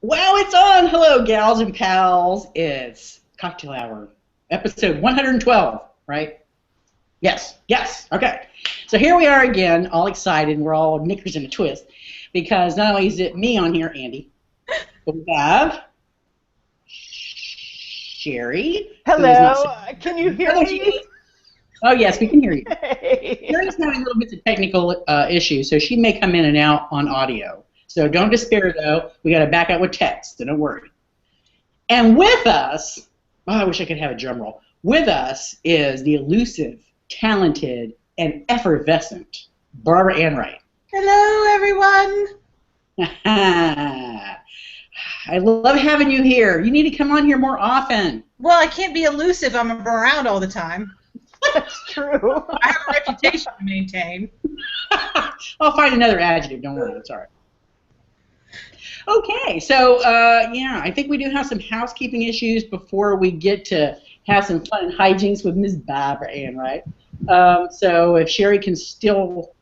Wow, it's on! Hello, gals and pals. It's Cocktail Hour, episode 112, right? Yes, okay. So here we are again, all excited, and we're all knickers in a twist, because not only is it me on here, Andy, but we have Sherry, who is not Hello, can you hear me? Oh, yes, we can hear you. Hey. Sherry's having little bits of technical issues, so she may come in and out on audio. So don't despair, though. We got to back up with text, so don't worry. And with us, I wish I could have a drum roll. With us is the elusive, talented, and effervescent Barbara Ann Wright. Hello, everyone. I love having you here. You need to come on here more often. Well, I can't be elusive. I'm around all the time. That's true. I have a reputation to maintain. I'll find another adjective. Don't worry. It's all right. Okay, so yeah, I think we do have some housekeeping issues before we get to have some fun hijinks with Ms. Barbara Ann, right? So if Sherry can still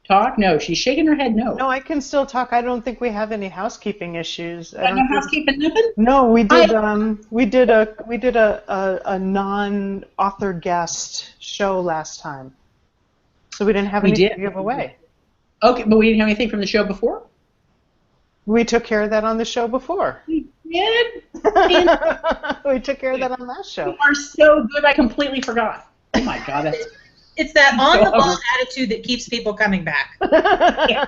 talk? No, she's shaking her head no. No, I can still talk. I don't think we have any housekeeping issues. No housekeeping, nothing? No, we did a non-authored guest show last time, so we didn't have anything to give away. Okay, but we didn't have anything from the show before? We took care of that on the show before. We did? We took care of that on last show. You are so good, I completely forgot. Oh my God, that's... It's that on-the-ball attitude that keeps people coming back. Yeah.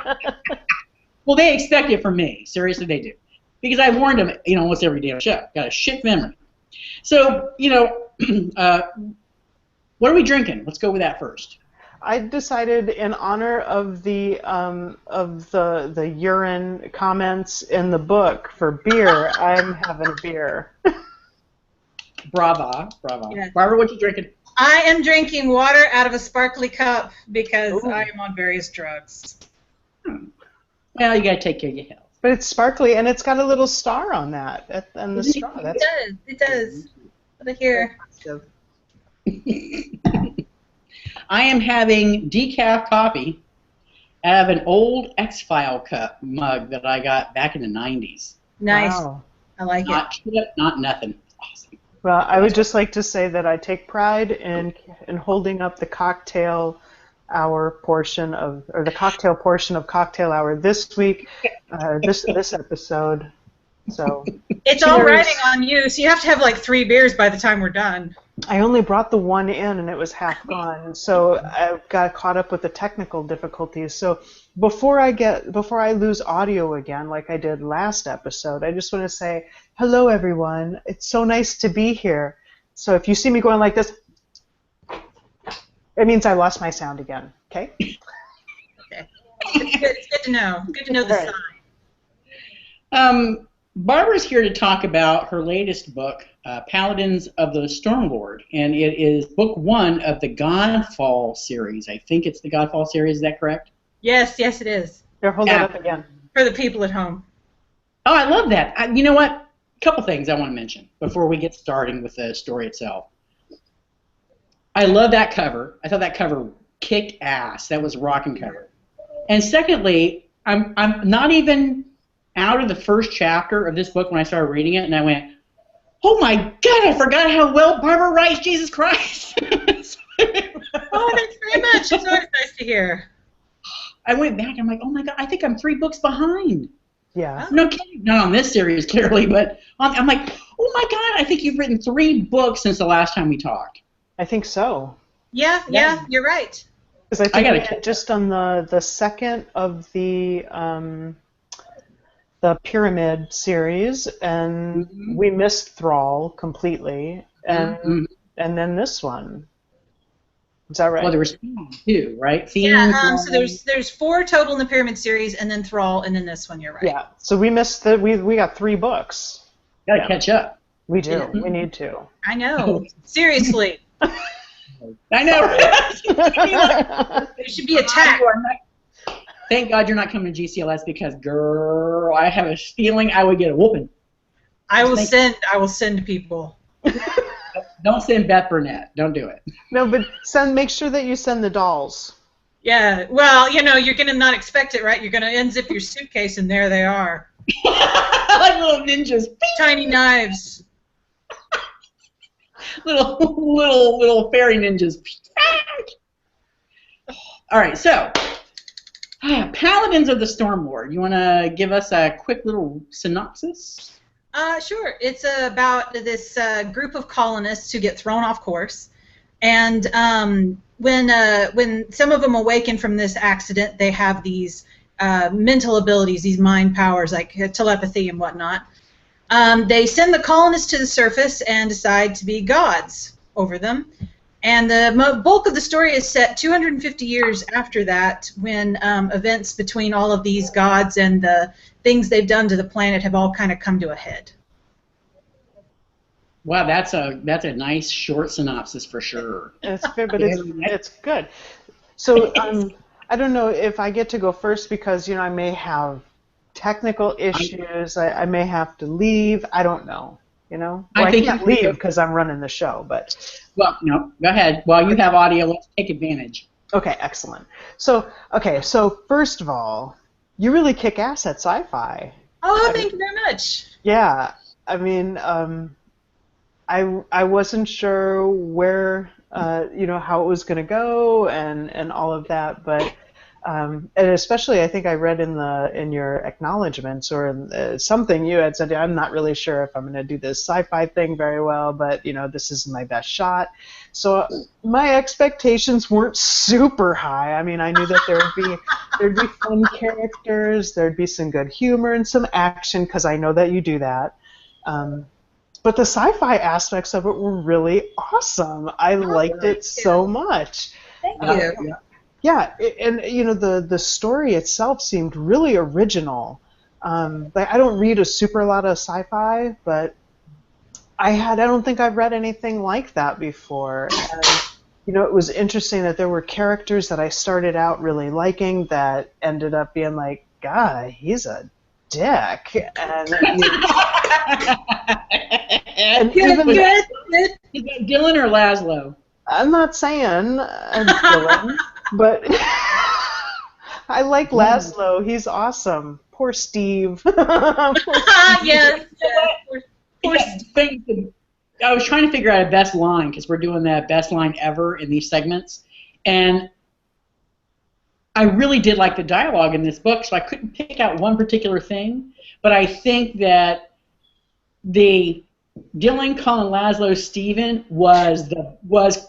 Well, they expect it from me. Seriously, they do. Because I warned them, almost every damn show. Got a shit memory. So, what are we drinking? Let's go with that first. I decided, in honor of the urine comments in the book for beer, I'm having a beer. Brava. Yes. Barbara, what you drinking? I am drinking water out of a sparkly cup because I am on various drugs. Well, you got to take care of your health. But it's sparkly, and it's got a little star on that, and the straw. It does. Look here. I am having decaf coffee out of an old X-File cup mug that I got back in the 90s. Nice. Wow. I like it. Not nothing. Awesome. Well, I would just like to say that I take pride in holding up the cocktail hour portion of, or the cocktail portion of Cocktail Hour this week, this episode. So it's all riding on you, so you have to have like 3 beers by the time we're done. I only brought the one in, and it was half gone, so I got caught up with the technical difficulties. So before I lose audio again, like I did last episode, I just want to say hello, everyone. It's so nice to be here. So if you see me going like this, it means I lost my sound again. Okay. Okay. It's good to know. Good to know the sign. Barbara's here to talk about her latest book, Paladins of the Stormlord, and it is book 1 of the Godfall series. I think it's the Godfall series. Is that correct? Yes, it is. Here, hold that up again. For the people at home. Oh, I love that. You know what? A couple things I want to mention before we get started with the story itself. I love that cover. I thought that cover kicked ass. That was a rocking cover. And secondly, I'm not even out of the first chapter of this book when I started reading it, and I went, oh my God, I forgot how well Barbara writes Jesus Christ. Oh, thanks very much. It's always nice to hear. I went back, I'm like, oh my God, I think I'm 3 books behind. Yeah. No kidding. Not on this series, clearly, but I'm like, oh my God, I think you've written 3 books since the last time we talked. I think so. Yeah, you're right. Because I think we had just done the second of the Pyramid series, and we missed Thrall completely, and then this one. Is that right? Well, there was 2, right? So there's 4 total in the Pyramid series, and then Thrall, and then this one. You're right. Yeah. So we missed we got 3 books. Gotta catch up. We do. We need to. I know. Seriously. I know. There should be a tag. Thank God you're not coming to GCLS because, girl, I have a feeling I would get a whooping. I will send people. Don't send Beth Burnett. Don't do it. No, but make sure that you send the dolls. Yeah, well, you're going to not expect it, right? You're going to unzip your suitcase, and there they are. Like little ninjas. Tiny knives. little fairy ninjas. All right, so Paladins of the Stormlord. You want to give us a quick little synopsis? Sure. It's about this group of colonists who get thrown off course, and when some of them awaken from this accident, they have these mental abilities, these mind powers like telepathy and whatnot. They send the colonists to the surface and decide to be gods over them. And the bulk of the story is set 250 years after that, when events between all of these gods and the things they've done to the planet have all kind of come to a head. Wow, that's a nice short synopsis for sure. It's fair, but it's good. So I don't know if I get to go first because I may have technical issues. I may have to leave. I don't know. Well, I can't leave because I'm running the show. But no, go ahead. While you have audio, let's take advantage. Okay, excellent. So first of all, you really kick ass at sci-fi. Oh, thank you very much. Yeah, I mean, I wasn't sure where how it was going to go and all of that, but and especially I think I read in your acknowledgments or in, something you had said, I'm not really sure if I'm going to do this sci-fi thing very well, but this is my best shot. So my expectations weren't super high. I mean, I knew that there'd be fun characters, there'd be some good humor and some action because I know that you do that. But the sci-fi aspects of it were really awesome. I liked it so much. Thank you. Yeah, and the story itself seemed really original. I don't read a super lot of sci-fi, but I don't think I've read anything like that before. And it was interesting that there were characters that I started out really liking that ended up being like, God, he's a dick. And even Dylan or Laszlo? I'm not saying Dylan, but I like Laszlo. He's awesome. Poor Steve. Yes. I was trying to figure out a best line because we're doing the best line ever in these segments, and I really did like the dialogue in this book, so I couldn't pick out one particular thing, but I think that the Dylan, Colin, Laszlo, Steven was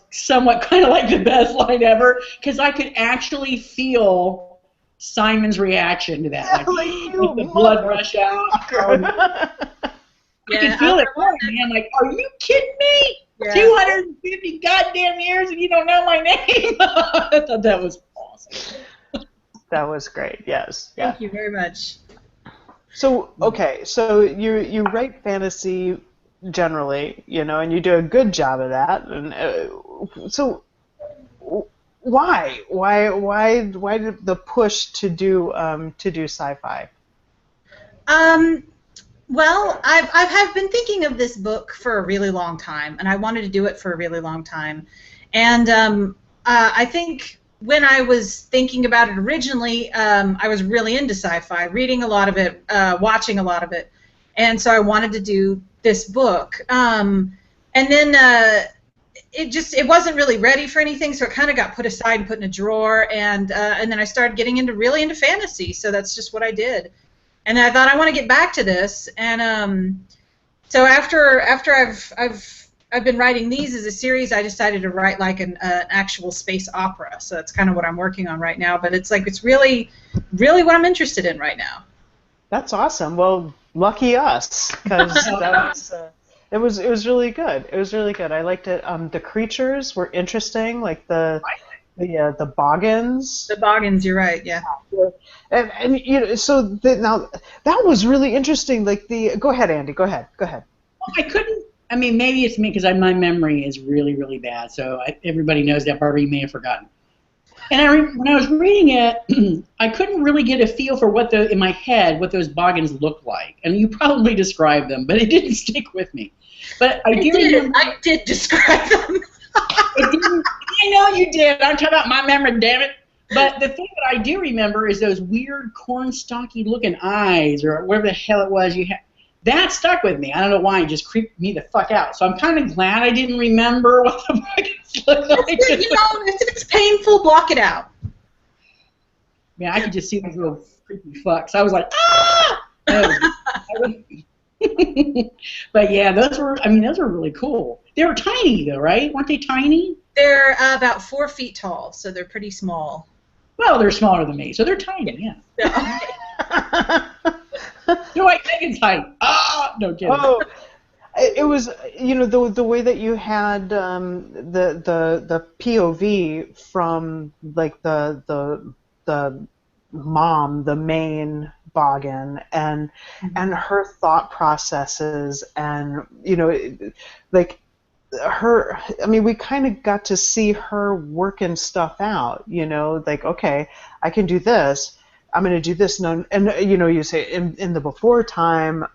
somewhat kind of like the best line ever because I could actually feel Simon's reaction to that. Like the blood rush out. I could feel it, man. Like, are you kidding me? Yeah. 250 goddamn years and you don't know my name? I thought that was awesome. That was great. Yes. Yeah. Thank you very much. So so you write fantasy generally, and you do a good job of that. And so why did the push to do sci-fi? Well, I've been thinking of this book for a really long time, and I wanted to do it for a really long time. And I think when I was thinking about it originally, I was really into sci-fi, reading a lot of it, watching a lot of it, and so I wanted to do this book. And then it wasn't really ready for anything, so it kind of got put aside and put in a drawer. And then I started getting really into fantasy, so that's just what I did. And I thought I want to get back to this. And so after I've been writing these as a series, I decided to write like an actual space opera. So that's kind of what I'm working on right now. But it's really, really what I'm interested in right now. That's awesome. Well, lucky us, because it was really good. It was really good. I liked it. The creatures were interesting, like the boggins. The boggins, you're right. Yeah. And so now that was really interesting. Like go ahead, Andy. Go ahead. Well, I couldn't. I mean, maybe it's me because my memory is really, really bad. So everybody knows that. Barbara, you may have forgotten. And when I was reading it, I couldn't really get a feel for in my head what those boggins looked like. And you probably described them, but it didn't stick with me. But I did describe them. I know you did. I'm talking about my memory, damn it. But the thing that I do remember is those weird cornstalky looking eyes, or whatever the hell it was you had. That stuck with me. I don't know why. It just creeped me the fuck out. So I'm kind of glad I didn't remember what the buckets looked like. You know, if it's painful, block it out. Man, I could just see those little creepy fucks. I was like, ah! But yeah, those were really cool. They were tiny though, right? Weren't they tiny? They're about 4 feet tall, so they're pretty small. Well, they're smaller than me, so they're tiny, yeah. No, I think it's height. Ah, no kidding. Oh, it was, you know, the way that you had the POV from like the mom, the main Boggin, and her thought processes, and you know, like her. I mean, we kind of got to see her working stuff out. You know, like, okay, I can do this. I'm going to do this. And you know, you say in the before time,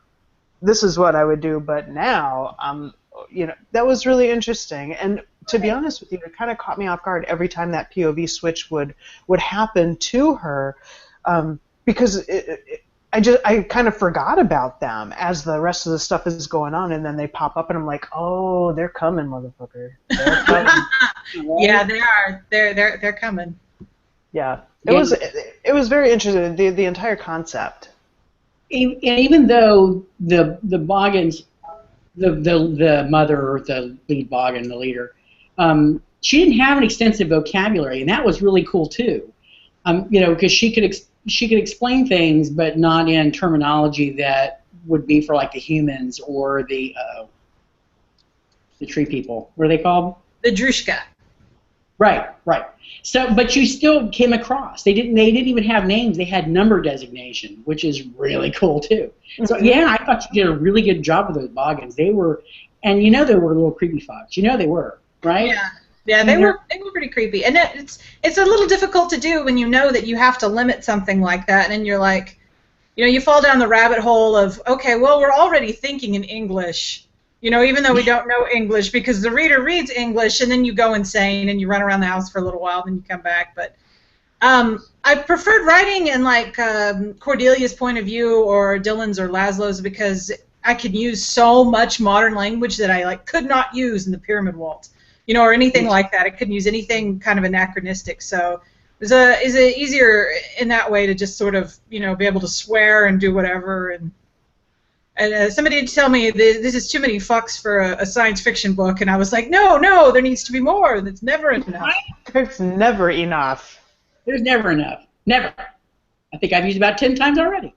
this is what I would do, but now, you know, that was really interesting. And to be honest with you, it kind of caught me off guard every time that POV switch would happen to her, because I kind of forgot about them as the rest of the stuff is going on, and then they pop up, and I'm like, oh, they're coming, motherfucker. They're coming. Yeah, they are. They're coming. Yeah. It was very interesting, the entire concept. And even though the Boggins, the mother, or the lead Boggin, the leader, she didn't have an extensive vocabulary, and that was really cool too. You know, because she could explain things, but not in terminology that would be for like the humans or the tree people. What are they called? The Drushka. Right. So, but you still came across. They didn't even have names. They had number designation, which is really cool too. So yeah, I thought you did a really good job with those Boggins. They were, and you know, they were little creepy fucks. You know they were, right? Yeah, they were pretty creepy, and it's a little difficult to do when you know that you have to limit something like that, and you're like, you know, you fall down the rabbit hole of, okay, well, we're already thinking in English. You know, even though we don't know English, because the reader reads English, and then you go insane, and you run around the house for a little while, then you come back. But I preferred writing in, like, Cordelia's point of view or Dylan's or Laszlo's, because I could use so much modern language that I, like, could not use in the Pyramid Waltz, you know, or anything like that. I couldn't use anything kind of anachronistic. So it was easier in that way to just sort of, you know, be able to swear and do whatever. And somebody did tell me this is too many fucks for a science fiction book, and I was like, no, there needs to be more. There's never enough. There's never enough. There's never enough. Never. I think I've used about 10 times already.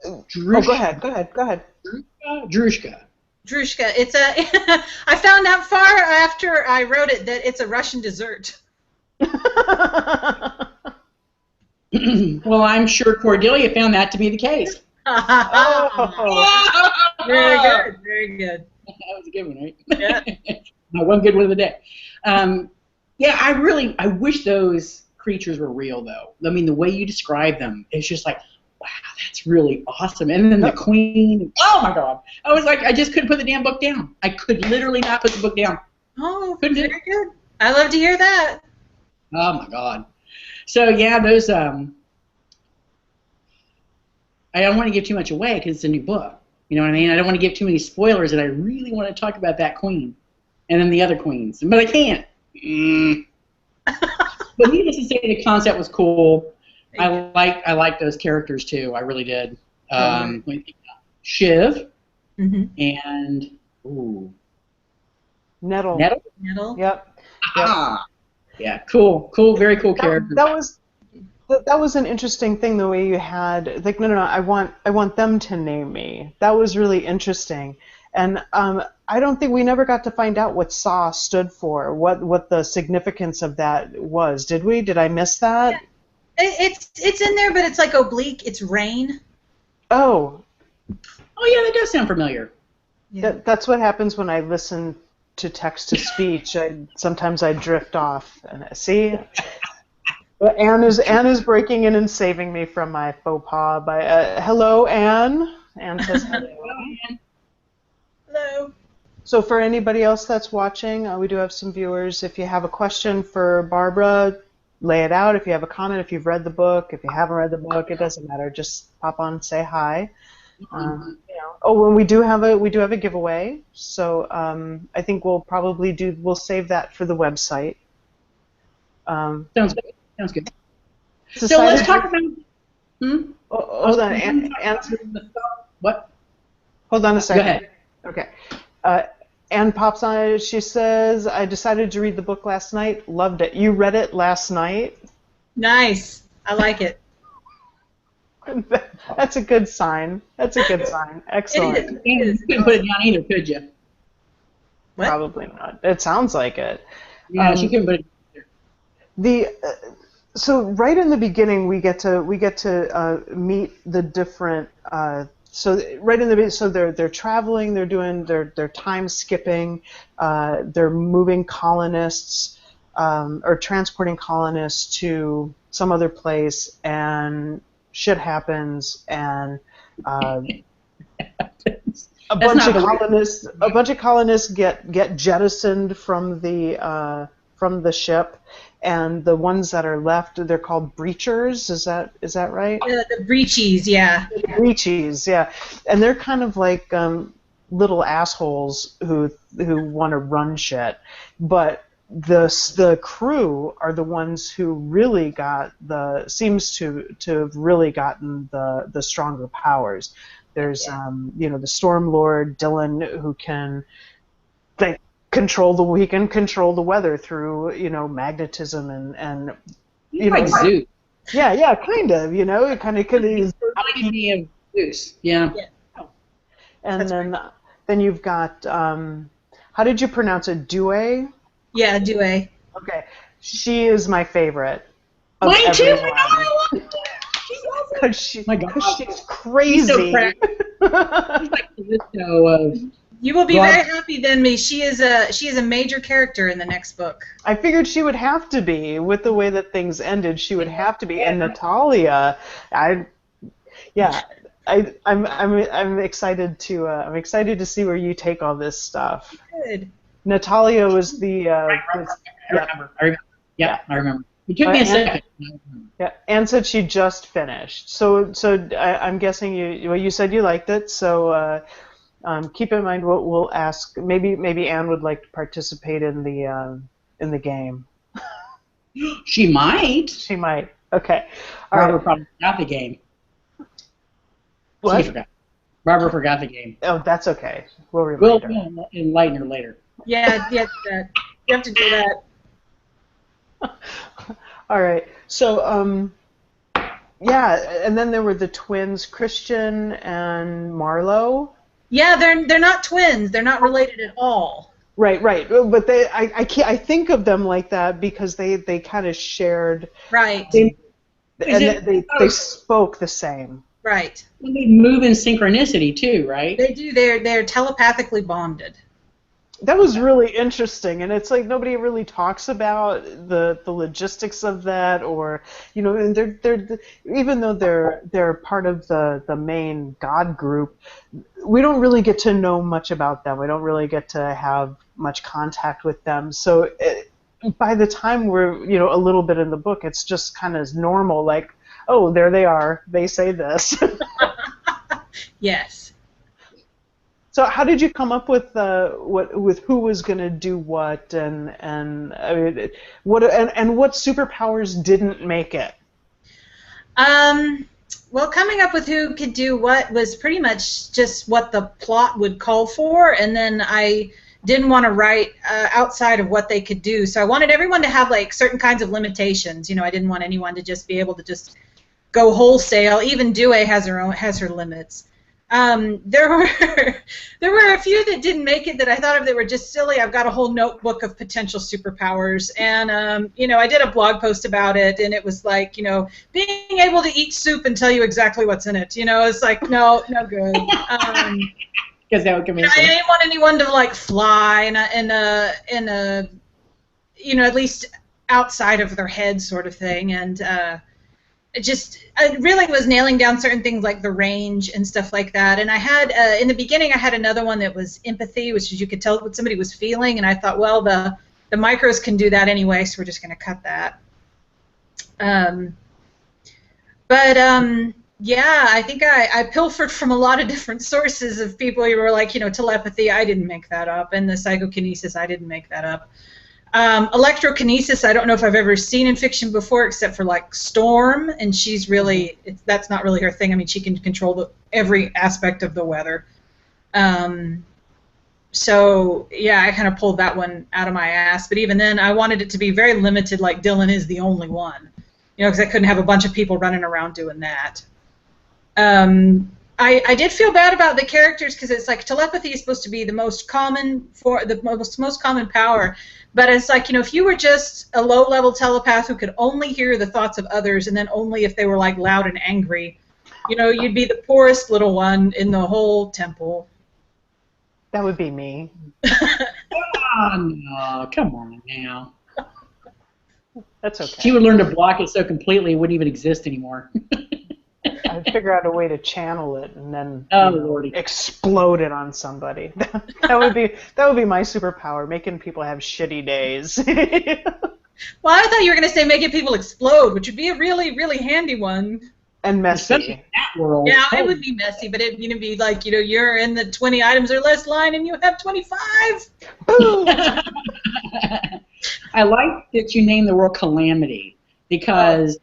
Oh, go ahead. Drushka. It's a. I found out far after I wrote it that it's a Russian dessert. Well, I'm sure Cordelia found that to be the case. Oh. Very good, very good. That was a good one, right? Yeah. One good one of the day. Yeah, I wish those creatures were real, though. I mean, the way you describe them, it's just like, wow, that's really awesome. And then the queen, oh my God. I was like, I just couldn't put the damn book down. I could literally not put the book down. Oh, very good. I love to hear that. Oh my God. So yeah, those, I don't want to give too much away because it's a new book. You know what I mean? I don't want to give too many spoilers, and I really want to talk about that queen and then the other queens, but I can't. But needless to say, the concept was cool. I like those characters too. I really did. Shiv and Nettle. Yep. Yeah, cool, very cool character. That was an interesting thing, the way you had, like, no, I want them to name me. That was really interesting. And I don't think we never got to find out what SAW stood for, what the significance of that was. Did we? Did I miss that? Yeah. It's in there, but it's like oblique. It's rain. Oh yeah, that does sound familiar. Yeah. That's what happens when I listen to text-to-speech. Sometimes I drift off. And see? Ann is breaking in and saving me from my faux pas by hello, Ann. Ann says hello. Hello. So for anybody else that's watching, we do have some viewers. If you have a question for Barbara, lay it out. If you have a comment, if you've read the book, if you haven't read the book, it doesn't matter. Just pop on and say hi. Oh, and we do have a giveaway. So I think we'll save that for the website. Sounds good. Sounds good. So let's talk about. Hold on. What? Hold on a second. Go ahead. Okay. Ann pops on it. She says, "I decided to read the book last night. Loved it. You read it last night." Nice. I like it. That's a good sign. Excellent. It is. You couldn't put it down either, could you? What? Probably not. It sounds like it. Yeah, she couldn't put it The so right in the beginning we get to meet the different. So right in the so they're traveling. They're doing their time skipping. They're moving colonists or transporting colonists to some other place, and shit happens, and a bunch of colonists get jettisoned from the ship, and the ones that are left, they're called breachers. Is that right? The breachies, yeah. The breachies, yeah, and they're kind of like little assholes who want to run shit, but the crew are the ones who really seems to have really gotten the stronger powers. There's the Storm Lord Dylan, who can control the weather through magnetism and like Zeus. Yeah, kind of. It kind of is. Reminded me of Zeus. Yeah. And then you've got how did you pronounce it? Due? Yeah, Due. Okay, she is my favorite. Mine too. Everyone. I love her. Because my God, she's crazy. She's so She's like the Callisto of. You will be very happy then, me. She is a major character in the next book. I figured she would have to be with the way that things ended. She would have to be. And Natalia, I'm excited to see where you take all this stuff. Good. Natalia was the. I remember. Yeah, I remember. It took me a second. Yeah, Anne said she just finished. So I'm guessing you said you liked it. So keep in mind what we'll ask. Maybe Anne would like to participate in the game. She might. She might. Okay. Barbara probably forgot the game. What? She forgot. Barbara forgot the game. Oh, that's okay. We'll remind her. We'll enlighten her later. Yeah, you have to do that. All right. So, and then there were the twins, Christian and Marlowe. Yeah, they're not twins. They're not related at all. Right. But I think of them like that because they kind of shared. Right. They spoke the same. Right. And they move in synchronicity too, right? They do. They're telepathically bonded. That was really interesting, and it's like nobody really talks about the logistics of that, or and they're even though they're part of the main God group, we don't really get to know much about them. We don't really get to have much contact with them. So by the time we're a little bit in the book, it's just kind of normal, like, oh, there they are. They say this. Yes. So how did you come up with who was going to do what, and I mean, what superpowers didn't make it? Well, coming up with who could do what was pretty much just what the plot would call for, and then I didn't want to write outside of what they could do. So I wanted everyone to have like certain kinds of limitations. I didn't want anyone to just be able to just go wholesale. Even Due has her limits. There were a few that didn't make it that I thought of that were just silly. I've got a whole notebook of potential superpowers, and I did a blog post about it, and it was like, being able to eat soup and tell you exactly what's in it. It's like no good. Because that would come in. I didn't want anyone to like fly in a at least outside of their head sort of thing, and I really was nailing down certain things like the range and stuff like that. And I had, in the beginning, I had another one that was empathy, which is you could tell what somebody was feeling. And I thought, well, the micros can do that anyway, so we're just going to cut that. Yeah, I think I pilfered from a lot of different sources of people who were like, telepathy, I didn't make that up, and the psychokinesis, I didn't make that up. Electrokinesis, I don't know if I've ever seen in fiction before, except for like Storm, and she's really, that's not really her thing. I mean, she can control every aspect of the weather. So, yeah, I kind of pulled that one out of my ass, but even then, I wanted it to be very limited, like Dylan is the only one, because I couldn't have a bunch of people running around doing that. I did feel bad about the characters because it's like telepathy is supposed to be the most common most common power, but it's like if you were just a low-level telepath who could only hear the thoughts of others and then only if they were like loud and angry, you'd be the poorest little one in the whole temple. That would be me. Oh, no, come on now. That's okay. She would learn to block it so completely it wouldn't even exist anymore. I'd figure out a way to channel it and then Lordy. explode it on somebody. that would be my superpower, making people have shitty days. Well, I thought you were going to say making people explode, which would be a really, really handy one. And messy. Especially in that world. Yeah, it would be messy, but it'd be like, you're in the 20 items or less line and you have 25. I like that you named the world Calamity because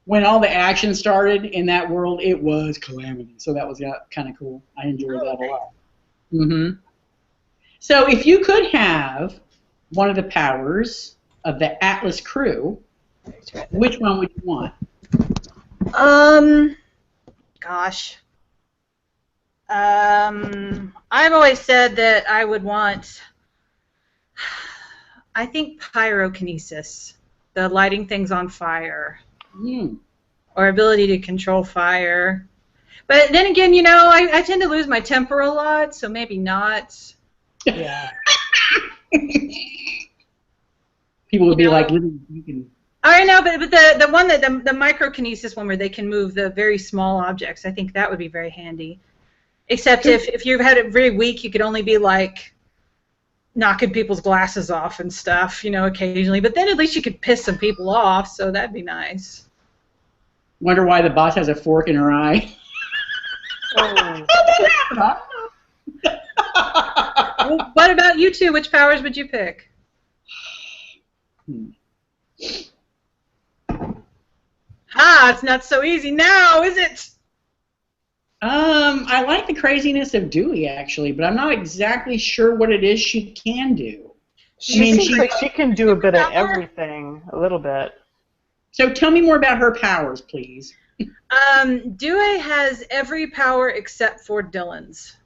when all the action started in that world, it was Calamity. So that was kind of cool. I enjoyed that a lot. Mm-hmm. So if you could have one of the powers of the Atlas crew, which one would you want? Gosh. I've always said that I would want, I think, pyrokinesis, the lighting things on fire. Or ability to control fire. But then again, I tend to lose my temper a lot, so maybe not. Yeah. People would be like, you can... I know, but the one that the microkinesis one where they can move the very small objects, I think that would be very handy. Except if you've had it very weak, you could only be like knocking people's glasses off and stuff, occasionally. But then at least you could piss some people off, so that'd be nice. Wonder why the boss has a fork in her eye. Well, what about you two? Which powers would you pick? It's not so easy now, is it? I like the craziness of Dewey, actually, but I'm not exactly sure what it is she can do. She can do a bit of everything, a little bit. So tell me more about her powers, please. Dewey has every power except for Dylan's.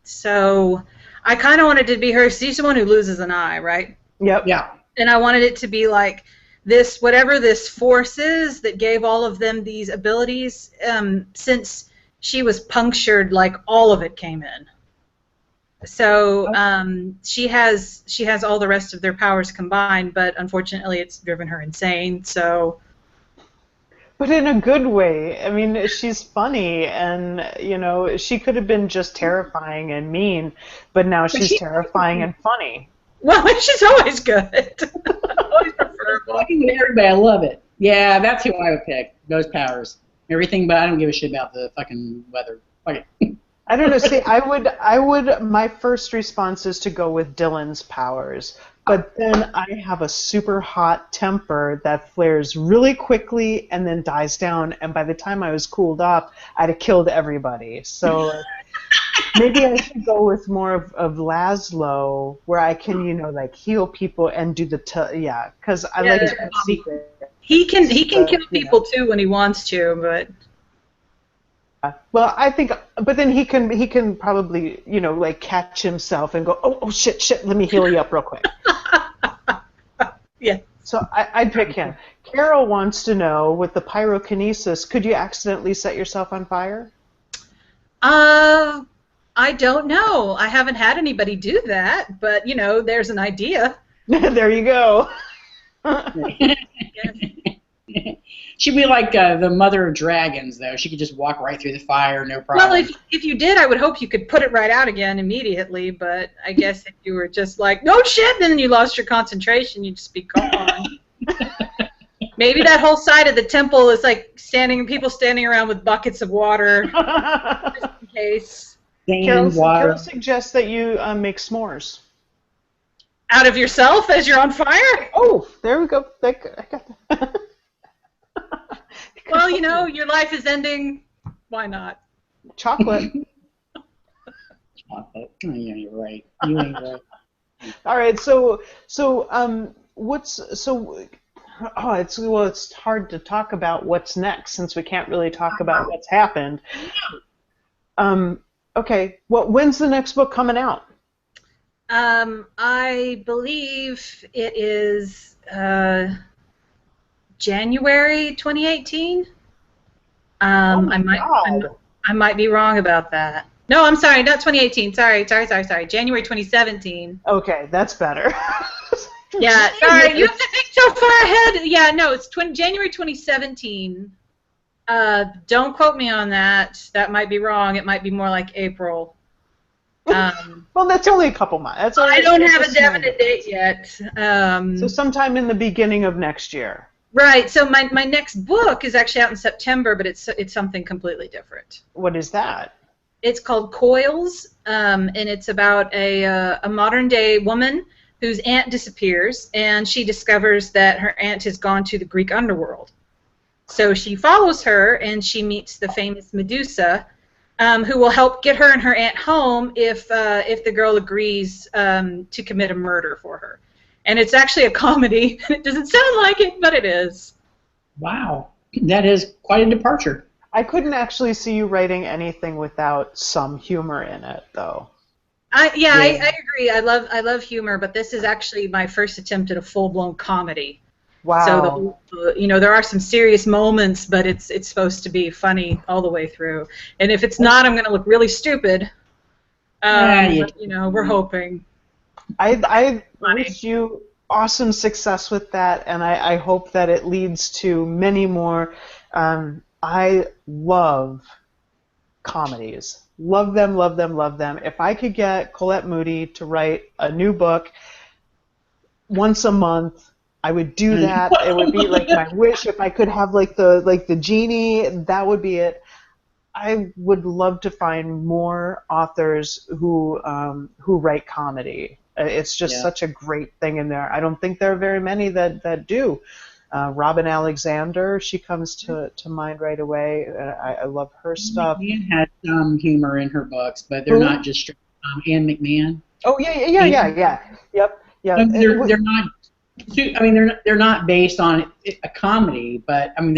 So I kind of wanted it to be her. She's the one who loses an eye, right? Yep. Yeah. And I wanted it to be like this, whatever this force is that gave all of them these abilities, since she was punctured, like all of it came in. So she has all the rest of their powers combined, but unfortunately it's driven her insane. So. But in a good way. I mean, she's funny, and she could have been just terrifying and mean, but now she's terrifying and funny. Well, she's always good. Always preferable. Everybody, I love it. Yeah, that's who I would pick. Those powers, everything, but I don't give a shit about the fucking weather. Okay. I don't know. See, I would. My first response is to go with Dylan's powers, but then I have a super hot temper that flares really quickly and then dies down. And by the time I was cooled off, I'd have killed everybody. So maybe I should go with more of Laszlo, where I can, like heal people and do the because I like his secret. He can kill people too when he wants to, but. Well, I think, but then he can probably, like catch himself and go, oh shit, let me heal you up real quick. Yeah. So I'd pick him. Carol wants to know, with the pyrokinesis, could you accidentally set yourself on fire? I don't know. I haven't had anybody do that, but there's an idea. There you go. She'd be like the mother of dragons, though. She could just walk right through the fire, no problem. Well, if you did, I would hope you could put it right out again immediately. But I guess if you were just like, no shit, then you lost your concentration. You'd just be gone. Maybe that whole side of the temple is like people standing around with buckets of water, just in case. Carol suggests that you make s'mores. Out of yourself as you're on fire? Oh, there we go. I got that. Well, your life is ending. Why not? Chocolate. Chocolate. Oh, yeah, you're right. You ain't right. All right. It's hard to talk about what's next since we can't really talk about what's happened. Okay. When's the next book coming out? I believe it is January 2018. I might be wrong about that. No, I'm sorry, not 2018. Sorry. January 2017. Okay, that's better. Yeah, sorry, you have to think so far ahead. Yeah, no, it's January 2017. Don't quote me on that. That might be wrong. It might be more like April. Well, that's only a couple months. I don't have a definite date yet. So sometime in the beginning of next year. Right. So my next book is actually out in September, but it's something completely different. What is that? It's called Coils, and it's about a modern day woman whose aunt disappears, and she discovers that her aunt has gone to the Greek underworld. So she follows her, and she meets the famous Medusa, who will help get her and her aunt home if the girl agrees to commit a murder for her. And it's actually a comedy. It doesn't sound like it, but it is. Wow, that is quite a departure. I couldn't actually see you writing anything without some humor in it, though. I agree. I love humor, but this is actually my first attempt at a full-blown comedy. Wow. So there are some serious moments, but it's supposed to be funny all the way through. And if it's not, I'm going to look really stupid. We're hoping. I wish you awesome success with that, and I hope that it leads to many more. I love comedies. Love them, love them, love them. If I could get Colette Moody to write a new book once a month, I would do that. It would be like my wish. If I could have like the genie, that would be it. I would love to find more authors who write comedy. It's just such a great thing in there. I don't think there are very many that do. Robin Alexander, she comes to mind right away. I love her stuff. Ann has some humor in her books, but they're not just straight. Ann McMahon. Oh yeah. Yep. They're not. I mean, they're not based on a comedy, but I mean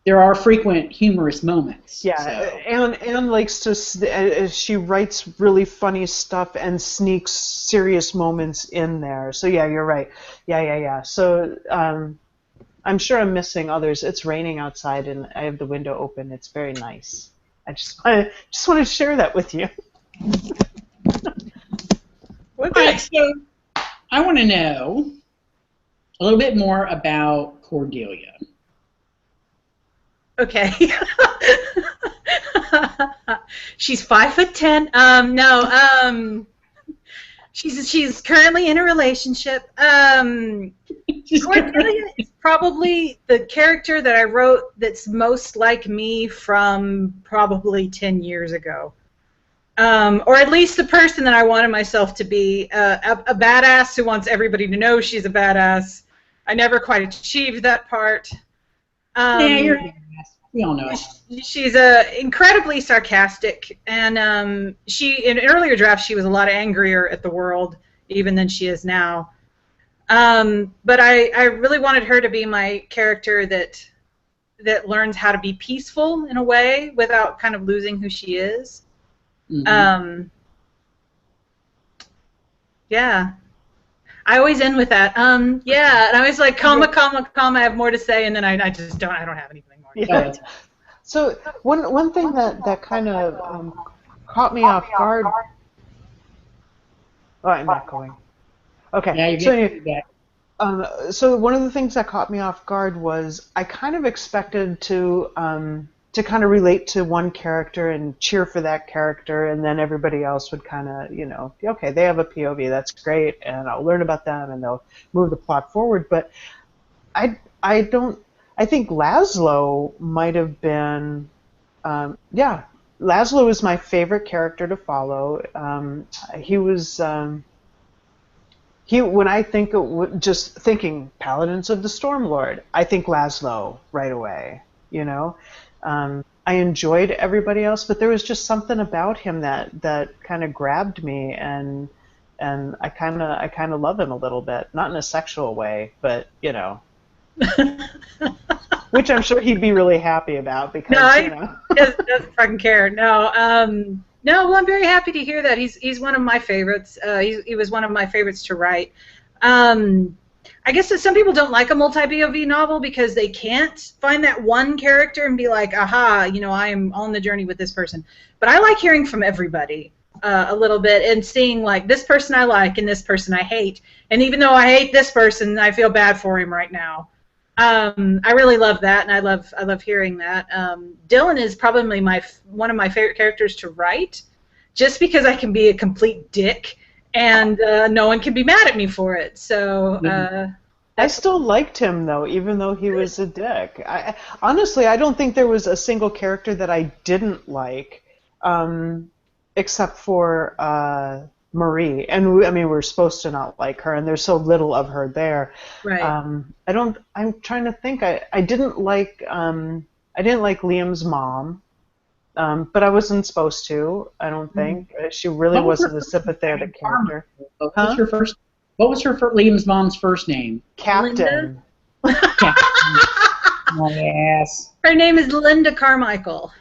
there are frequent humorous moments. Yeah, so. Anne likes to. She writes really funny stuff and sneaks serious moments in there. So yeah, you're right. Yeah. So I'm sure I'm missing others. It's raining outside and I have the window open. It's very nice. I just want to share that with you. Okay, so I want to know a little bit more about Cordelia. Okay. She's 5'10". She's currently in a relationship. Cordelia is probably the character that I wrote that's most like me from probably 10 years ago. Or at least the person that I wanted myself to be, a badass who wants everybody to know she's a badass. I never quite achieved that part. You're a badass. We all know it. She's incredibly sarcastic, and in earlier drafts she was a lot angrier at the world even than she is now. But I really wanted her to be my character that learns how to be peaceful in a way without kind of losing who she is. Mm-hmm. Yeah. I always end with that. Yeah, and I was like, comma, I have more to say, and then I don't have anything more to say. So one thing that kind of caught me off guard. Oh, I'm not going. Okay. Yeah, you're getting back. So one of the things that caught me off guard was I kind of expected to kind of relate to one character and cheer for that character, and then everybody else would kind of, okay, they have a POV, that's great, and I'll learn about them, and they'll move the plot forward. But I don't. I think Laszlo might have been, yeah. Laszlo is my favorite character to follow. He was. When I think just thinking Paladins of the Stormlord, I think Laszlo right away. I enjoyed everybody else, but there was just something about him that kind of grabbed me, and I kind of love him a little bit, not in a sexual way, but which I'm sure he'd be really happy about because he doesn't fucking care. No, well, I'm very happy to hear that. He's one of my favorites. He was one of my favorites to write. I guess that some people don't like a multi-POV novel because they can't find that one character and be like, aha, I am on the journey with this person. But I like hearing from everybody a little bit and seeing, like, this person I like and this person I hate. And even though I hate this person, I feel bad for him right now. I really love that, and I love hearing that. Dylan is probably one of my favorite characters to write, just because I can be a complete dick, and no one can be mad at me for it. So I still liked him, though, even though he was a dick. Honestly, I don't think there was a single character that I didn't like, except for Marie. And we're supposed to not like her, and there's so little of her there. Right. I'm trying to think. I didn't like Liam's mom. But I wasn't supposed to, I don't think. She really wasn't a sympathetic character. What was Liam's mom's first name? Captain. Captain. Oh, yes. Her name is Linda Carmichael.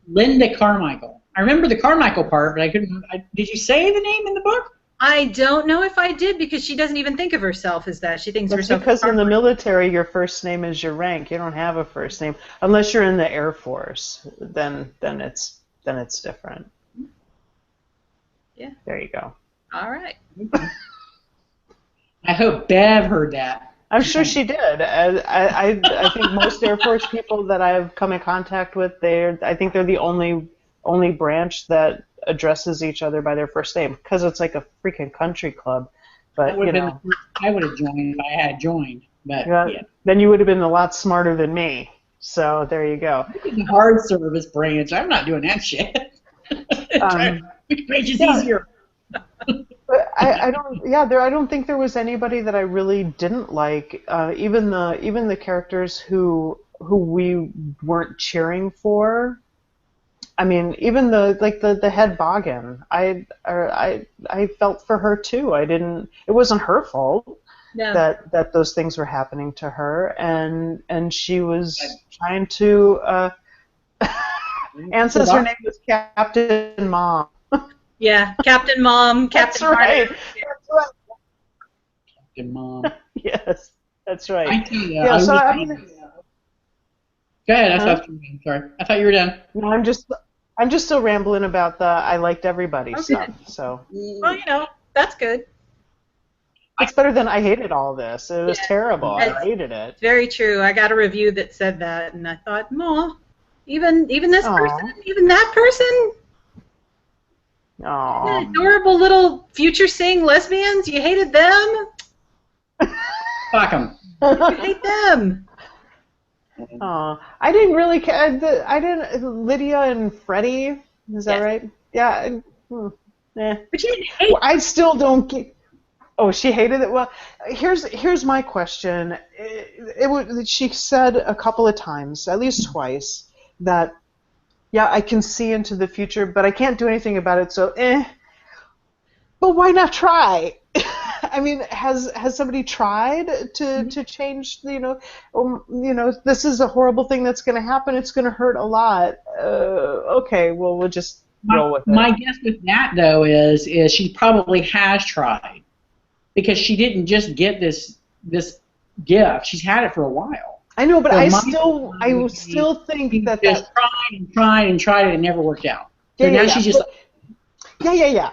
Linda Carmichael. I remember the Carmichael part, but I couldn't. Did you say the name in the book? I don't know if I did, because she doesn't even think of herself as that. She thinks of herself because in the military, your first name is your rank. You don't have a first name unless you're in the Air Force. Then it's different. Yeah. There you go. All right. I hope Bev heard that. I'm sure she did. I think most Air Force people that I've come in contact with, I think they're the only branch that addresses each other by their first name, because it's like a freaking country club. But I would have joined if I had joined. But yeah. Then you would have been a lot smarter than me. So there you go. The hard service branch. I'm not doing that shit. Which branch is easier? But I don't. Yeah, I don't think there was anybody that I really didn't like. Even the characters who we weren't cheering for. I mean, even the head Boggin. I felt for her too. It wasn't her fault. No. That those things were happening to her, and she was trying to. Ann says her name was Captain Mom. Yeah, Captain Mom, Captain That's right. That's right. Captain Mom. Yes, that's right. Go ahead. Sorry, I thought you were done. No, I'm just still rambling about the I liked everybody stuff. So. Well, that's good. It's better than I hated all this. It was terrible. I hated it. Very true. I got a review that said that, and I thought, even this person, even that person. Aww. Adorable little future seeing lesbians. You hated them. Fuck them. You hate them. Oh, I didn't really care. I didn't. Lydia and Freddie. Is that right? Yeah. But you didn't hate. I still don't get. Oh, she hated it. Well, here's my question. She said a couple of times, at least twice, that I can see into the future, but I can't do anything about it. So, But why not try? I mean, has somebody tried to change? This is a horrible thing that's going to happen. It's going to hurt a lot. Okay, well, we'll just roll with it. My guess with that, though, is she probably has tried, because she didn't just get this gift. She's had it for a while. I know, but I still think that just tried and tried it and never worked out. So now she's just. Yeah.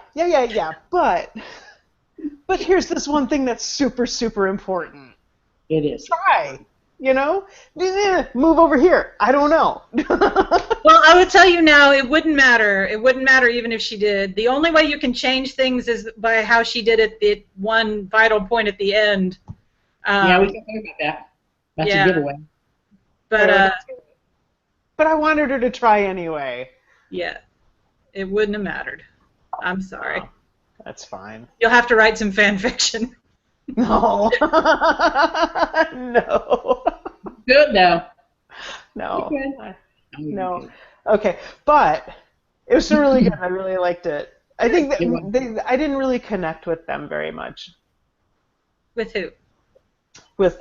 But here's this one thing that's super, super important. It is. Try. You know? Move over here. I don't know. Well, I would tell you now, it wouldn't matter. It wouldn't matter even if she did. The only way you can change things is by how she did it at one vital point at the end. Yeah, we can talk about that. That's a giveaway. But I wanted her to try anyway. Yeah, it wouldn't have mattered. I'm sorry. Oh, that's fine. You'll have to write some fan fiction. No. No. Good though. No. Good. No. Okay, but it was still really good. I really liked it. I think that I didn't really connect with them very much. With who? With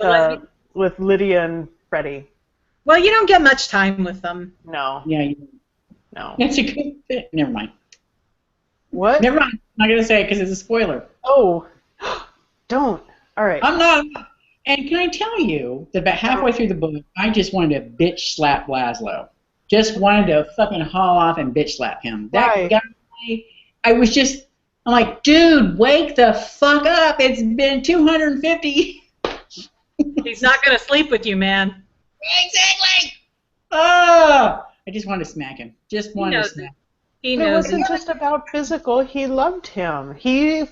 Lydia and Freddie. Well, you don't get much time with them. No. Yeah. No. That's a good fit. Never mind. What? Never mind. I'm not gonna say it because it's a spoiler. Oh. Don't. All right. I'm not. And can I tell you that about halfway through the book, I just wanted to bitch slap Laszlo. Just wanted to fucking haul off and bitch slap him. That guy, I'm like, dude, wake the fuck up. It's been 250. He's not going to sleep with you, man. Exactly. Oh, I just wanted to smack him. Just wanted to smack him. He knows it wasn't just about physical. He loved him. He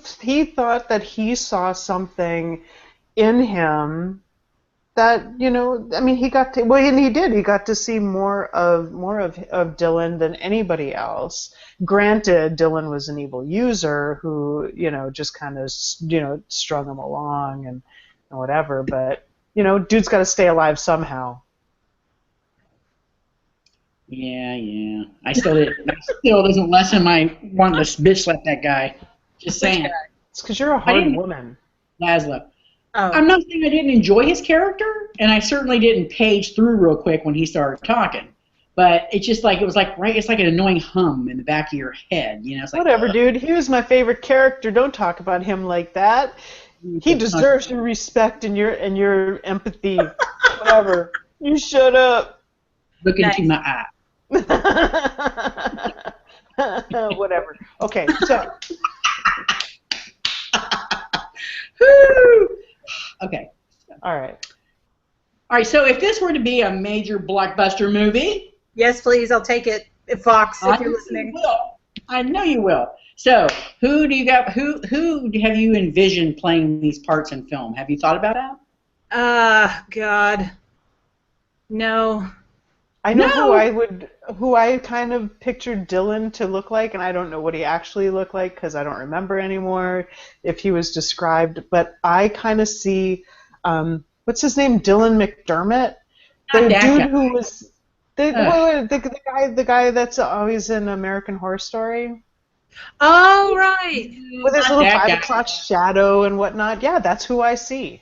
thought that he saw something in him that, I mean, he got to, well, and he did. He got to see more of Dylan than anybody else. Granted, Dylan was an evil user who, just kind of, strung him along and whatever. But, dude's got to stay alive somehow. Yeah. I still doesn't lessen my wanting to bitch slap that guy. Just saying. It's because you're a hard woman. Laszlo. Oh. I'm not saying I didn't enjoy his character, and I certainly didn't page through real quick when he started talking. But it's just like it's like an annoying hum in the back of your head, It's like, whatever, dude. He was my favorite character. Don't talk about him like that. He deserves your respect and your empathy. Whatever. You shut up. Look into my eye. Whatever. Okay, so. Okay. All right. So if this were to be a major blockbuster movie, yes, please, I'll take it. Fox, if you're listening. I know you will. So who do you got? Who have you envisioned playing these parts in film? Have you thought about that? God, no. I know who I kind of pictured Dylan to look like, and I don't know what he actually looked like because I don't remember anymore if he was described. But I kind of see, what's his name, Dylan McDermott, the dude who was the guy that's always in American Horror Story. Oh, right. With his little 5 o'clock shadow and whatnot. Yeah, that's who I see.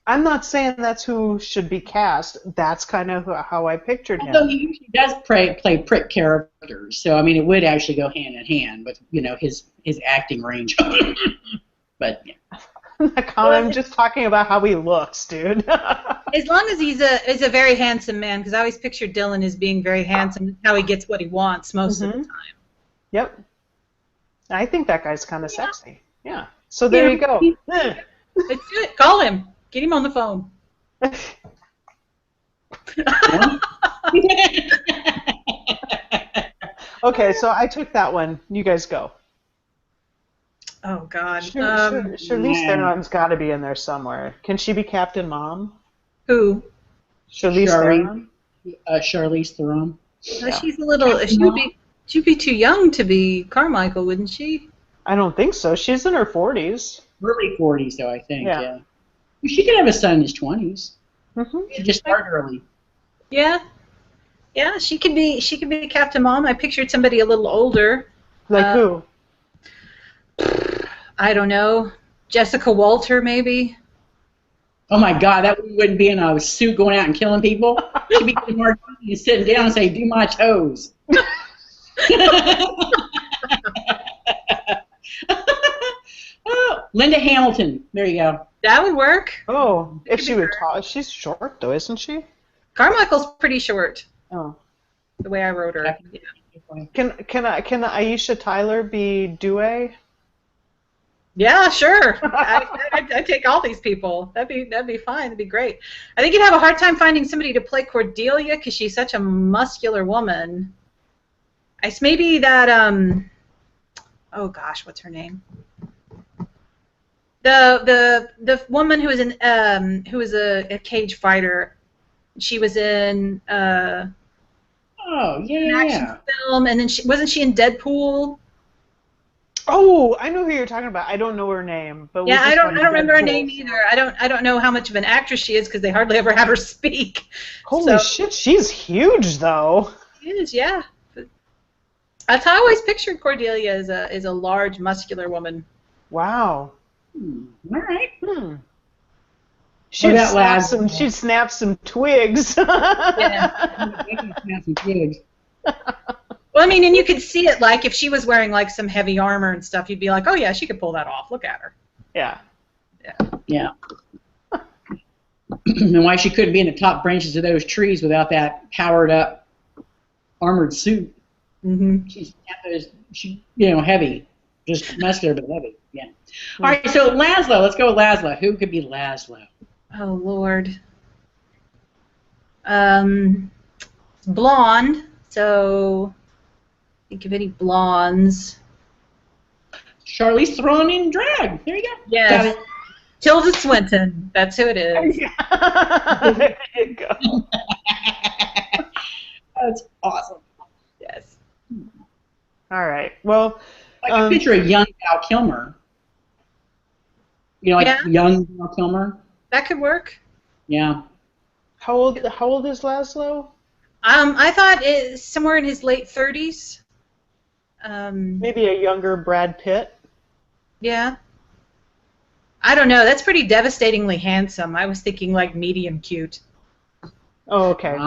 I'm not saying that's who should be cast. That's kind of how I pictured him. Although he usually does play prick characters, so I mean it would actually go hand in hand with his acting range. But yeah. I'm just talking about how he looks, dude. As long as he's a very handsome man, because I always picture Dylan as being very handsome. How he gets what he wants most of the time. Yep. I think that guy's kind of sexy. Yeah. So there you go. Let's do it. Call him. Get him on the phone. Okay, so I took that one. You guys go. Oh, God. Charlize Theron's got to be in there somewhere. Can she be Captain Mom? Who? Charlize Theron? Charlize Theron. She's a little... She'd be too young to be Carmichael, wouldn't she? I don't think so. She's in her 40s. Early 40s, though, I think, yeah. She could have a son in his 20s. Mm-hmm. She just started early. Yeah. Yeah, she could be Captain Mom. I pictured somebody a little older. Like who? I don't know. Jessica Walter, maybe. Oh my God, that wouldn't be in a suit going out and killing people. She'd be getting more and sitting down and say, "Do my toes." Oh, Linda Hamilton. There you go. That would work. Oh, if she would talk. She's short, though, isn't she? Carmichael's pretty short. Oh. The way I wrote her. Yeah. Can Aisha Tyler be Dewey? Yeah, sure. I'd take all these people. That'd be fine. That'd be great. I think you'd have a hard time finding somebody to play Cordelia because she's such a muscular woman. Maybe that oh gosh, what's her name? The woman who was a cage fighter. She was in an action film, and then wasn't she in Deadpool? Oh, I know who you're talking about. I don't know her name, but yeah, I don't remember her name either. I don't know how much of an actress she is because they hardly ever have her speak. Holy shit, she's huge though. She is, yeah. That's how I always pictured Cordelia as a large, muscular woman. Wow. All right. She'd snap some twigs. Yeah. Snap some twigs. Well, I mean, and you could see it, like, if she was wearing, like, some heavy armor and stuff, you'd be like, oh, yeah, she could pull that off. Look at her. Yeah. Yeah. And why she couldn't be in the top branches of those trees without that powered-up armored suit. Mm-hmm. She's heavy. Just muscular, but heavy. Yeah. All right, so Laszlo. Let's go with Laszlo. Who could be Laszlo? Oh, Lord. Blonde, so... Think of any blondes. Charlize Theron in drag. There you go. Yes. Tilda Swinton. That's who it is. There you go. That's awesome. Yes. All right. Well, I can picture a young Val Kilmer. Young Val Kilmer. That could work. Yeah. How old is Laszlo? I thought it's somewhere in his late 30s. Maybe a younger Brad Pitt. Yeah. I don't know. That's pretty devastatingly handsome. I was thinking like medium cute. Oh, okay.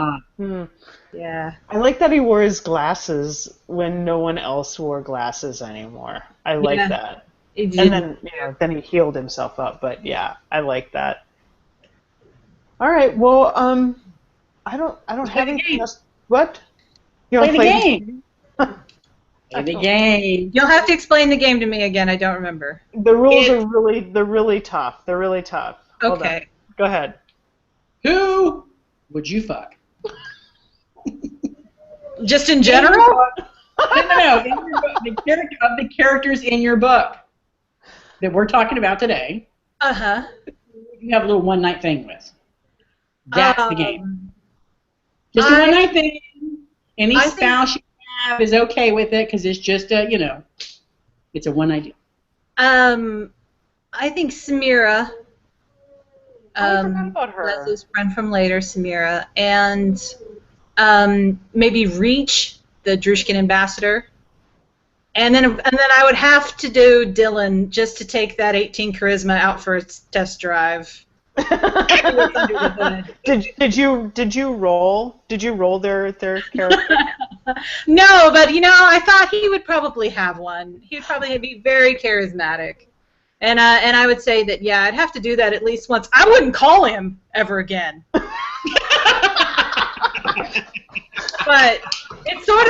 Yeah. I like that he wore his glasses when no one else wore glasses anymore. I like that. And then he healed himself up. But yeah, I like that. All right. Well, I don't have anything else. What? You play the game. Play the game. You'll have to explain the game to me again. I don't remember. The rules are really tough. They're really tough. Okay. Go ahead. Who would you fuck? Just in general? No. The characters in your book that we're talking about today. Uh-huh. You have a little one-night thing with. That's the game. Just a one-night thing. Any spouse you have is okay with it because it's just it's a one-night deal. I think Samira. I forgot about her. Leslie's friend from later, Samira, and maybe Reach, the Drushkin ambassador, and then I would have to do Dylan just to take that 18 charisma out for its test drive. Did you roll their character? No, but I thought he would probably have one. He would probably be very charismatic. And I would say that I'd have to do that at least once. I wouldn't call him ever again. But it's sort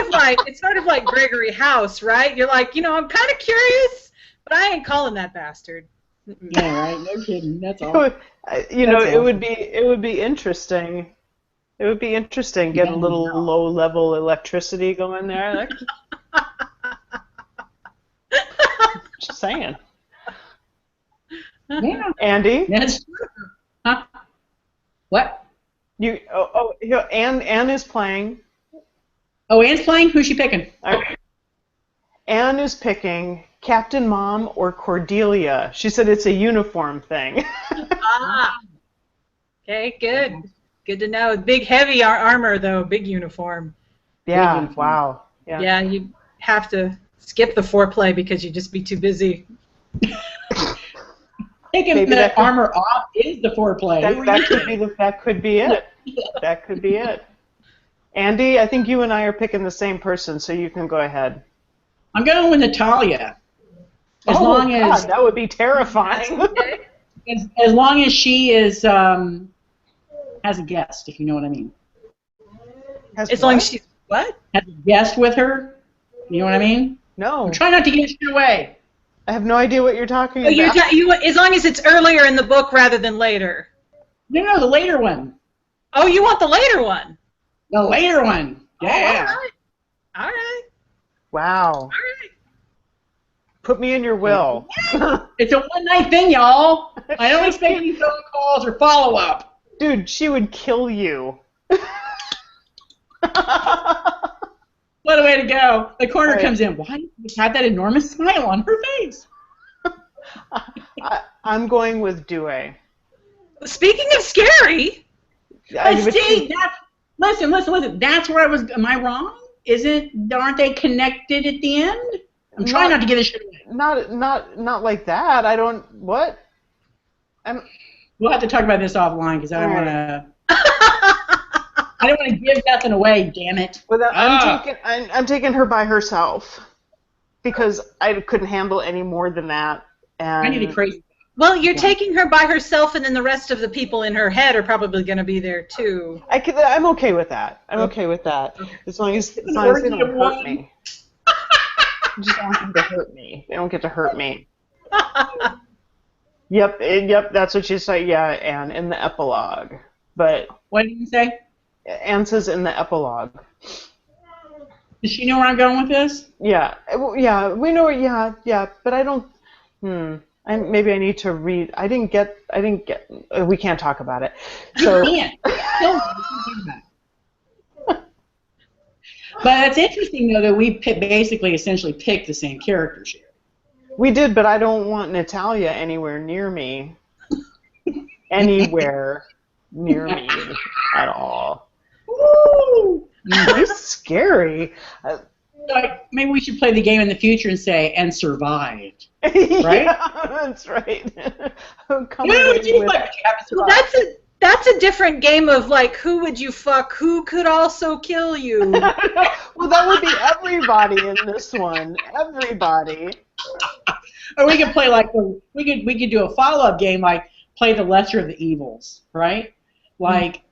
of like Gregory House, right? You're like, I'm kind of curious, but I ain't calling that bastard. Yeah, right. No kidding. That's all. It would be interesting. It would be interesting. Get a little low-level electricity going there. Just saying. Yeah. Andy? That's true. Huh? What? Ann is playing. Oh, Ann's playing? Who's she picking? Okay. Ann is picking Captain Mom or Cordelia. She said it's a uniform thing. Okay, good. Good to know. Big, heavy armor, though. Big uniform. Yeah, Big uniform. Wow. Yeah, you have to skip the foreplay because you'd just be too busy. Taking the armor off is the foreplay. That could be it. That could be it. Andy, I think you and I are picking the same person, so you can go ahead. I'm going with Natalia. As that would be terrifying. as long as she is has a guest, if you know what I mean. As long as she's what? Has a guest with her. You know what I mean? No. Try not to get shit away. I have no idea what you're talking Oh, about. as long as it's earlier in the book rather than later. No, the later one. Oh, you want the later one? The later one. Yeah. Oh, all right. Wow. All right. Put me in your will. It's a one-night thing, y'all. I don't expect any phone calls or follow-up. Dude, she would kill you. What a way to go. The corner Right. comes in. Why do you have that enormous smile on her face? I'm going with Due. Speaking of scary, See, listen. That's where I was. Am I wrong? Aren't they connected at the end? I'm trying not to give this shit away. Not like that. I don't. What? We'll have to talk about this offline because I don't All want right. to. I don't want to give nothing away. Damn it. I'm taking her by herself because I couldn't handle any more than that. And I need a crazy. well, you're taking her by herself, and then the rest of the people in her head are probably going to be there too. I'm okay with that. I'm okay with that. As long as they don't hurt me. I just don't want them to hurt me. They don't get to hurt me. Yep, that's what you say. Yeah, Anne, in the epilogue. But What did you say? Anne says in the epilogue. Does she know where I'm going with this? Yeah, we know. Yeah, but I don't. Maybe I need to read. I didn't get. We can't talk about it. So. You can't. But it's interesting though that we basically essentially picked the same characters here. We did, but I don't want Natalia anywhere near me. Anywhere near me at all. Woo! He's scary. Like, maybe we should play the game in the future and say, and survived. Right? Yeah, that's right. Come away with- Well, that's a different game of like, who would you fuck? Who could also kill you? Well, that would be everybody in this one. Everybody. Or we could play like we could do a follow-up game like play the lesser of the evils, right? Like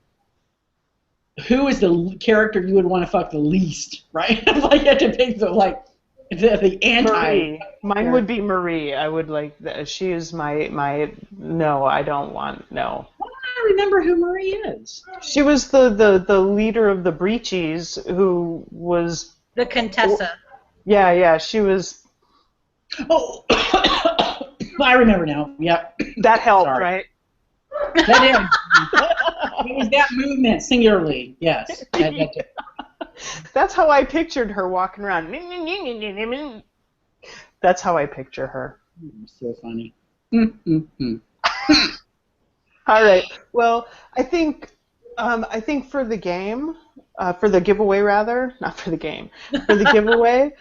who is the character you would want to fuck the least, right? Like you have to pick the anti. Marie. Mine would be Marie. I would like she is my no, I don't want no. Why don't I remember who Marie is? She was the leader of the Breachies who was The Contessa. Yeah, she was. Oh, I remember now. Yep. That helped, Sorry. right? That is. It was that movement singularly. Yes. That's how I pictured her walking around. That's how I picture her. So funny. All right. Well, I think for the game, for the giveaway rather, not for the game, for the giveaway,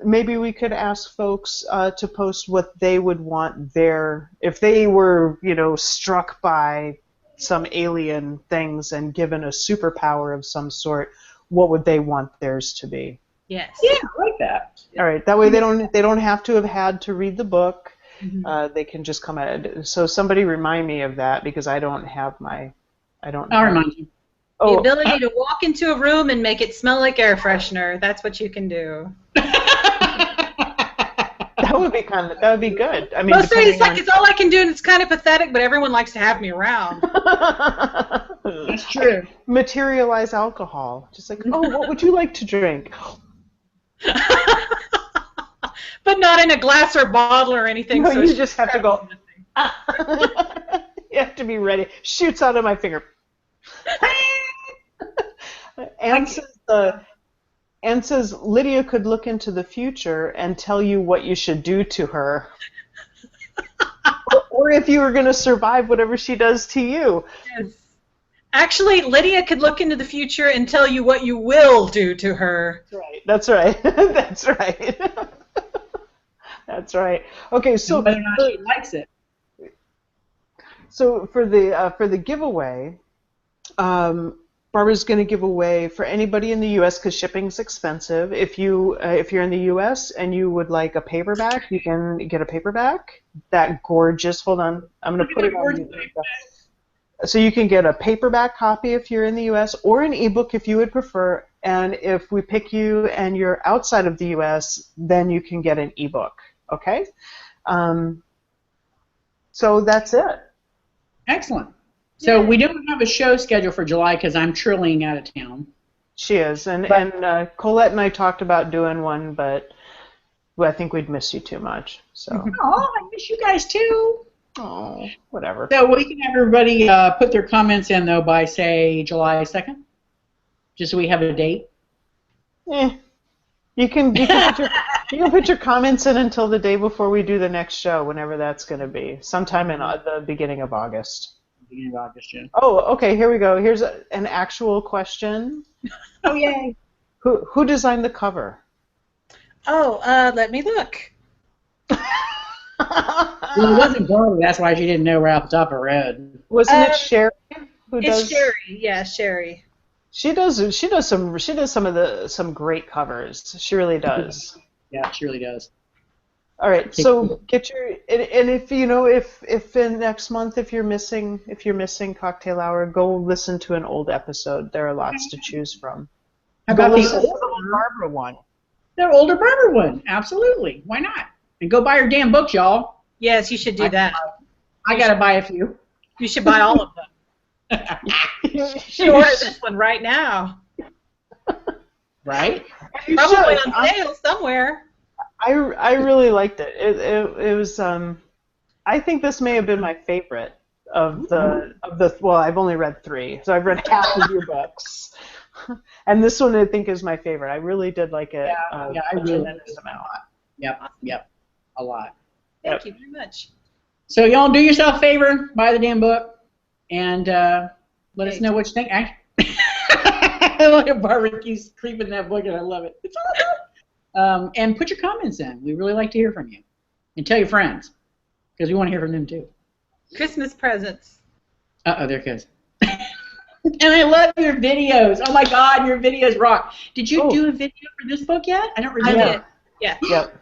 maybe we could ask folks to post what they would want if they were, struck by some alien things and given a superpower of some sort, what would they want theirs to be? Yes. Yeah, I like that. All right. That way they don't have to have had to read the book. They can just come at it. So somebody remind me of that because I don't have my. I'll remind you. The ability to walk into a room and make it smell like air freshener. That's what you can do. That would be good. I mean, Most 30 seconds, all I can do, and it's kind of pathetic, but everyone likes to have me around. That's true. Materialize alcohol. Just like, oh, what would you like to drink? But not in a glass or bottle or anything. No, so you just have to go. You have to be ready. Shoots out of my finger. Anne says Lydia could look into the future and tell you what you should do to her. or if you were going to survive whatever she does to you. Yes. Actually, Lydia could look into the future and tell you what you will do to her. That's right. That's right. That's right. Okay, so whether or not she likes it. So for the giveaway, Barbara's going to give away for anybody in the U.S. because shipping's expensive. If you're in the U.S. and you would like a paperback, you can get a paperback. That gorgeous. Hold on, I'm going to put it on. So you can get a paperback copy if you're in the U.S. or an ebook if you would prefer. And if we pick you and you're outside of the U.S., then you can get an ebook. Okay? So that's it. Excellent. So we don't have a show scheduled for July because I'm trilling out of town. She is. And Colette and I talked about doing one, but I think we'd miss you too much. So. Oh, I miss you guys too. Oh, whatever. So we can have everybody put their comments in, though, by, say, July 2nd? Just so we have a date? You can put your comments in until the day before we do the next show, whenever that's going to be. Sometime in the beginning of August. Beginning of August, yeah. Oh, okay, here we go. Here's an actual question. Oh, yay. Who designed the cover? Oh, let me look. Well, it wasn't Barbara. That's why she didn't know right off the top of her head. Wasn't it Sherry? It's Sherry. Yeah, Sherry. She does some great covers. She really does. Yeah, she really does. All right, so get your and if if in next month if you're missing Cocktail Hour, go listen to an old episode. There are lots to choose from. How about the older Barbara one? The older Barbara one, absolutely. Why not? And go buy her damn books, y'all. Yes, you should do that. I gotta buy a few. You should buy all of them. You should order this one right now. Right? Probably on sale somewhere. I really liked it. It was I think this may have been my favorite of the well, I've only read 3, so I've read half of your books. And this one I think is my favorite. I really did like it. I really liked it a lot. Yep, a lot. Thank you very much. So y'all do yourself a favor, buy the damn book, and let us know what you think. Look at Barbara keeps creeping that book, and I love it. It's awesome. And put your comments in. We really like to hear from you. And tell your friends, because we want to hear from them too. Christmas presents. Uh-oh, there it goes. And I love your videos. Oh my God, your videos rock. Did you do a video for this book yet? I don't remember. I did. Yeah. Yep.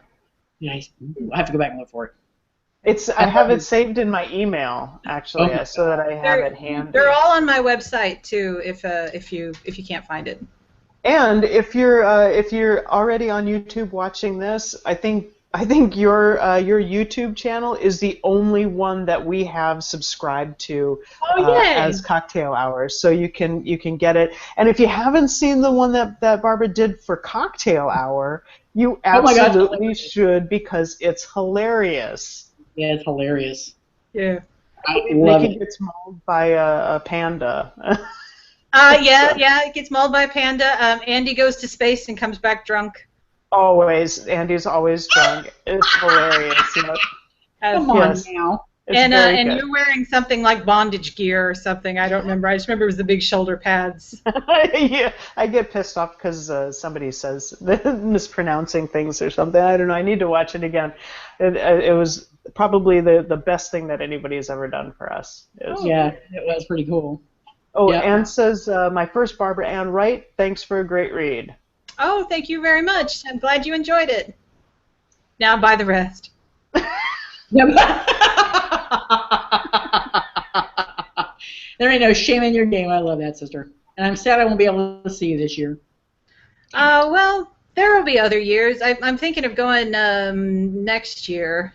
Nice. I have to go back and look for it. I have it saved in my email actually, so that I have it handy. They're all on my website too. If you can't find it. And if you're already on YouTube watching this, I think your YouTube channel is the only one that we have subscribed to as Cocktail Hours, so you can get it. And if you haven't seen the one that Barbara did for Cocktail Hour, you absolutely should, because it's hilarious. Yeah, it's hilarious. Yeah. It gets mauled by a panda. Yeah, it gets mauled by a panda. Andy goes to space and comes back drunk. Always. Andy's always drunk. It's hilarious. Come on now. And you're wearing something like bondage gear or something. I don't remember. I just remember it was the big shoulder pads. Yeah, I get pissed off because somebody says mispronouncing things or something. I don't know. I need to watch it again. It was probably the best thing that anybody's ever done for us. Yeah, it was pretty cool. Oh, yeah. Ann says, my first Barbara Ann Wright, thanks for a great read. Oh, thank you very much. I'm glad you enjoyed it. Now buy the rest. There ain't no shame in your game. I love that, sister. And I'm sad I won't be able to see you this year. Well, there will be other years. I'm thinking of going next year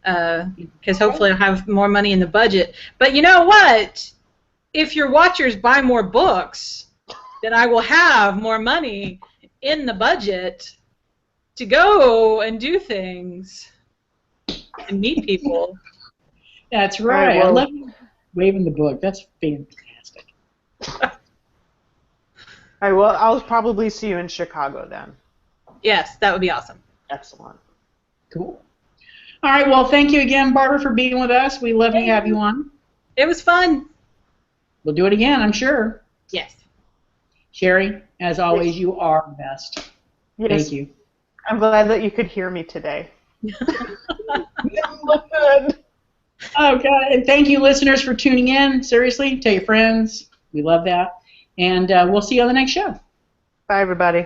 because hopefully I'll have more money in the budget. But you know what? If your watchers buy more books, then I will have more money in the budget to go and do things and meet people. That's right. I love you waving the book. That's fantastic. All right, well, I'll probably see you in Chicago then. Yes, that would be awesome. Excellent. Cool. All right, well, thank you again, Barbara, for being with us. We love to have you on. It was fun. We'll do it again, I'm sure. Yes. Sherry, as always, you are the best. Yes. Thank you. I'm glad that you could hear me today. Look good. Oh, God. And thank you, listeners, for tuning in. Seriously, tell your friends. We love that. And we'll see you on the next show. Bye, everybody.